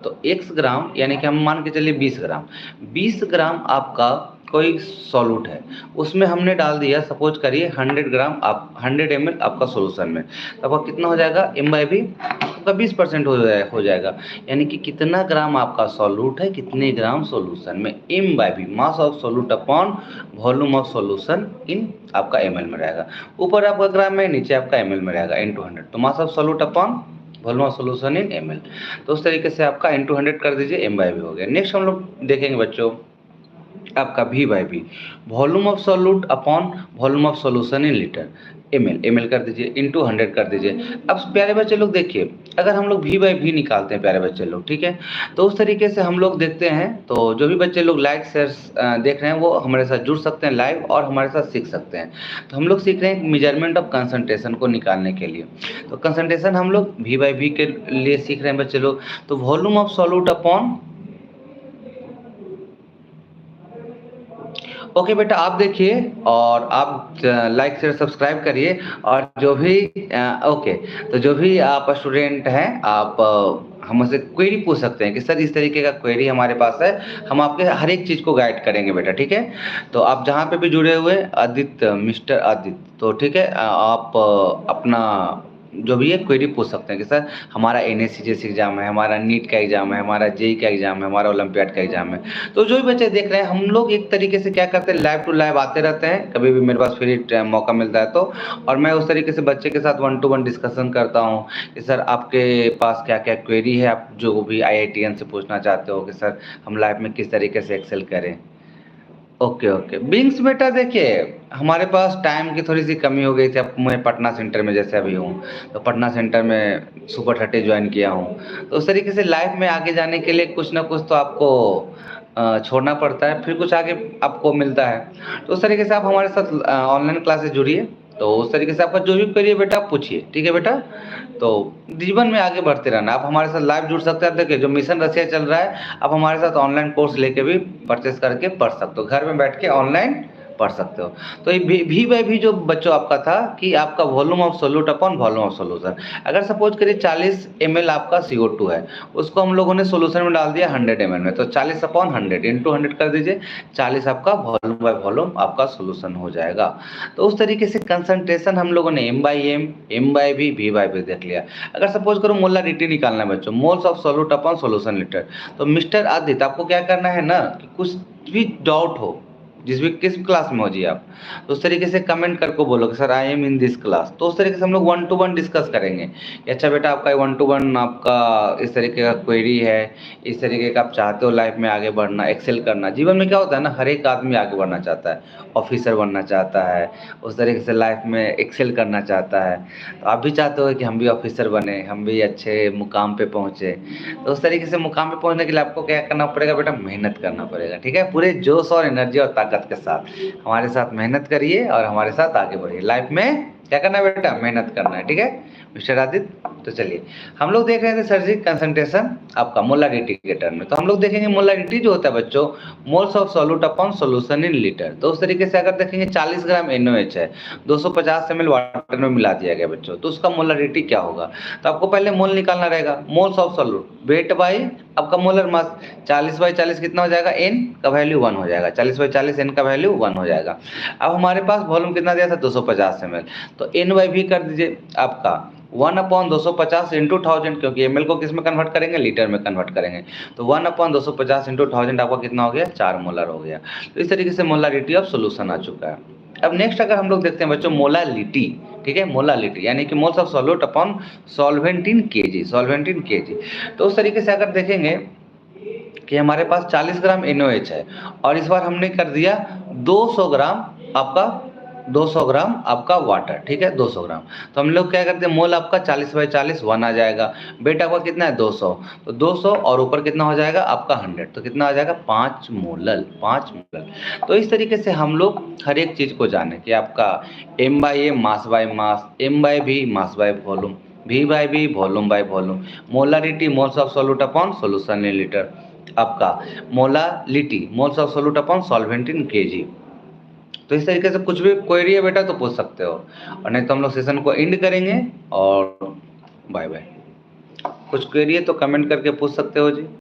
तो x ग्राम यानी कि हम मान के चलिए 20 ग्राम, 20 ग्राम आपका कोई सॉल्यूट है, उसमें हमने डाल दिया सपोज करिए 100 ग्राम, आप 100 ml आपका सॉल्यूशन में, तो आपका कितना हो जाएगा m/v आपका 20% हो जाएगा। यानी कि कितना ग्राम आपका सॉल्यूट है, कितने ग्राम सॉल्यूशन में, m/v mass of solute upon volume of solution in आपका ml में रहेगा। ऊपर आपका ग्राम में, नीचे आपका ml में रहेगा n/100, तो mass of solute upon volume of solution in ml। तो उस तरीके से आपका n/100 कर दीजिए, m/v हो गया। नेक्स्ट हम लोग देखेंगे बच्चों आपका v/v volume of solute upon volume of solution in litre, ml कर दीजिए, इंटू 100 कर दीजिए। अब प्यारे बच्चे लोग देखिए, अगर हम लोग v/v निकालते हैं प्यारे बच्चे लोग, ठीक है, तो उस तरीके से हम लोग देखते हैं। तो जो भी बच्चे लोग लाइक शेयर देख रहे हैं वो हमारे साथ जुड़ सकते हैं लाइव और हमारे साथ सीख सकते हैं। तो हम लोग सीख रहे हैं मेजरमेंट ऑफ कंसंट्रेशन को निकालने के लिए। तो कंसंट्रेशन हम लोग v/v के लिए सीख रहे हैं बच्चे लोग। तो volume of solute upon, okay बेटा आप देखिए और आप लाइक शेयर सब्सक्राइब करिए। और जो भी ओके, तो जो भी आप स्टूडेंट हैं आप हमसे क्वेरी पूछ सकते हैं कि सर इस तरीके का क्वेरी हमारे पास है, हम आपके हर एक चीज़ को गाइड करेंगे बेटा, ठीक है। तो आप जहाँ पे भी जुड़े हुए आदित्य, मिस्टर आदित्य, तो ठीक है, आप अपना जो भी है क्वेरी पूछ सकते हैं कि सर हमारा एनएससी जैसे एग्जाम है, हमारा नीट का एग्जाम है, हमारा जेई का एग्जाम है, हमारा ओलंपियाड का एग्जाम है। तो जो भी बच्चे देख रहे हैं, हम लोग एक तरीके से क्या करते हैं, लाइव टू लाइव आते रहते हैं, कभी भी मेरे पास फ्री मौका मिलता है तो। और मैं उस तरीके से बच्चे के साथ 1 to 1 डिस्कशन करता हूँ कि सर आपके पास क्या क्या क्वेरी है, आप जो भी IITian से पूछना चाहते हो कि सर हम लाइफ में किस तरीके से एक्सेल करें। ओके ओके बिंग्स बेटा देखिए, हमारे पास टाइम की थोड़ी सी कमी हो गई थी। अब मैं पटना सेंटर में जैसे अभी हूँ, तो पटना सेंटर में सुपर 30 ज्वाइन किया हूँ। तो उस तरीके से लाइफ में आगे जाने के लिए कुछ ना कुछ तो आपको छोड़ना पड़ता है, फिर कुछ आगे आपको मिलता है। तो उस तरीके से आप हमारे साथ ऑनलाइन क्लासेस जुड़िए। तो उस तरीके से आपका जो भी करिए बेटा आप पूछिए, ठीक है बेटा। तो जीवन में आगे बढ़ते रहना, आप हमारे साथ लाइव जुड़ सकते हैं। देखिए जो मिशन रसिया चल रहा है, आप हमारे साथ ऑनलाइन कोर्स लेके भी परचेस करके पढ़ सकते हो, घर में बैठ के ऑनलाइन पढ़ सकते हो। तो ये भी जो बच्चों आपका था कि आपका volume of solute upon volume of solution, अगर सपोज करिए 40 ml आपका CO2 है, उसको हम लोगों ने सोल्यूशन में डाल दिया 100 ml में, तो 40 अपॉन 100 इंटू 100 कर दीजिए, 40 आपका वॉल्यूम बाय वॉल्यूम आपका सोल्यूशन हो जाएगा। तो उस तरीके से कंसंट्रेशन हम लोगों ने m/m, m/v, v/v देख लिया। अगर सपोज करो मोलारिटी निकालना है बच्चों, moles of solute upon solution litre, तो मिस्टर आदित्य आपको क्या करना है ना, कि कुछ भी डाउट हो, जिस भी किस क्लास में हो जी आप, तो उस तरीके से कमेंट करके बोलो कि sir I am in this class. तो उस तरीके से हम लोग 1 to 1 डिस्कस करेंगे कि अच्छा बेटा आपका 1 to 1 आपका इस तरीके का क्वेरी है, इस तरीके का आप चाहते हो लाइफ में आगे बढ़ना, एक्सेल करना। जीवन में क्या होता है ना, हर एक आदमी आगे बढ़ना चाहता है, ऑफिसर बनना चाहता है, उस तरीके से लाइफ में एक्सेल करना चाहता है। तो आप भी चाहते हो कि हम भी ऑफिसर बने, हम भी अच्छे मुकाम पे पहुँचे। तो उस तरीके से मुकाम पे पहुँचने के लिए आपको क्या करना पड़ेगा बेटा, मेहनत करना पड़ेगा, ठीक है। पूरे जोश और एनर्जी और ताकत के साथ हमारे साथ मेहनत करिए और हमारे साथ आगे बढ़िए। लाइफ में क्या करना है बेटा, मेहनत करना है, ठीक है मिस्टर आदित्य। तो चलिए हम लोग देख रहे थे सर जी कंसंट्रेशन आपका मोलारिटी के टर्म में। तो हम लोग देखेंगे मोलारिटी जो होता है बच्चों, moles of solute upon solution in litre. तो उस तरीके से अगर देखेंगे 40 ग्राम NaOH है, 250 ml वाटर में मिला दिया गया बच्चों, तो उसका मोलारिटी क्या होगा। तो आपको पहले मोल निकालना रहेगा, moles of solute weight by आपका मोलर मास, 40/40 कितना हो जाएगा, n का वैल्यू 1 हो जाएगा, 40/40 n का वैल्यू 1 हो जाएगा। अब हमारे पास वॉल्यूम कितना दिया था 250 ml, तो n/v कर दीजिए आपका 1/250 इंटू 1000, क्योंकि ml को किस में कन्वर्ट करेंगे, लीटर में कन्वर्ट करेंगे। तो 1/250 इंटू 1000 आपका कितना हो गया, 4 मोलर हो गया। तो इस तरीके से मोलारिटी ऑफ सोल्यूशन आ चुका है। अब नेक्स्ट अगर हम लोग देखते हैं बच्चों मोलालिटी, ठीक है, मोलालिटी यानी कि moles of solute upon solvent in KG, solvent in KG. तो उस तरीके से अगर देखेंगे कि हमारे पास 40 ग्राम NaOH है और इस बार हमने कर दिया 200 ग्राम आपका, 200 ग्राम आपका वाटर, ठीक है 200 ग्राम। तो हम लोग क्या करते हैं, मोल आपका 40/40 1 आ जाएगा, बेटा आपका कितना है 200, तो 200 और ऊपर कितना हो जाएगा आपका 100, तो कितना आ जाएगा 5 मोलल, 5 मोलल। तो इस तरीके से हम लोग हर एक चीज़ को जाने कि आपका m/m mass by mass, m/v mass by volume, v/v volume by volume, molarity moles of solute upon solution in litre, आपका molality moles of solute upon solvent in KG. तो इस तरीके से कुछ भी क्वेरी है बेटा तो पूछ सकते हो, और नहीं तो हम लोग सेशन को एंड करेंगे और बाय बाय। कुछ क्वेरी है तो कमेंट करके पूछ सकते हो जी।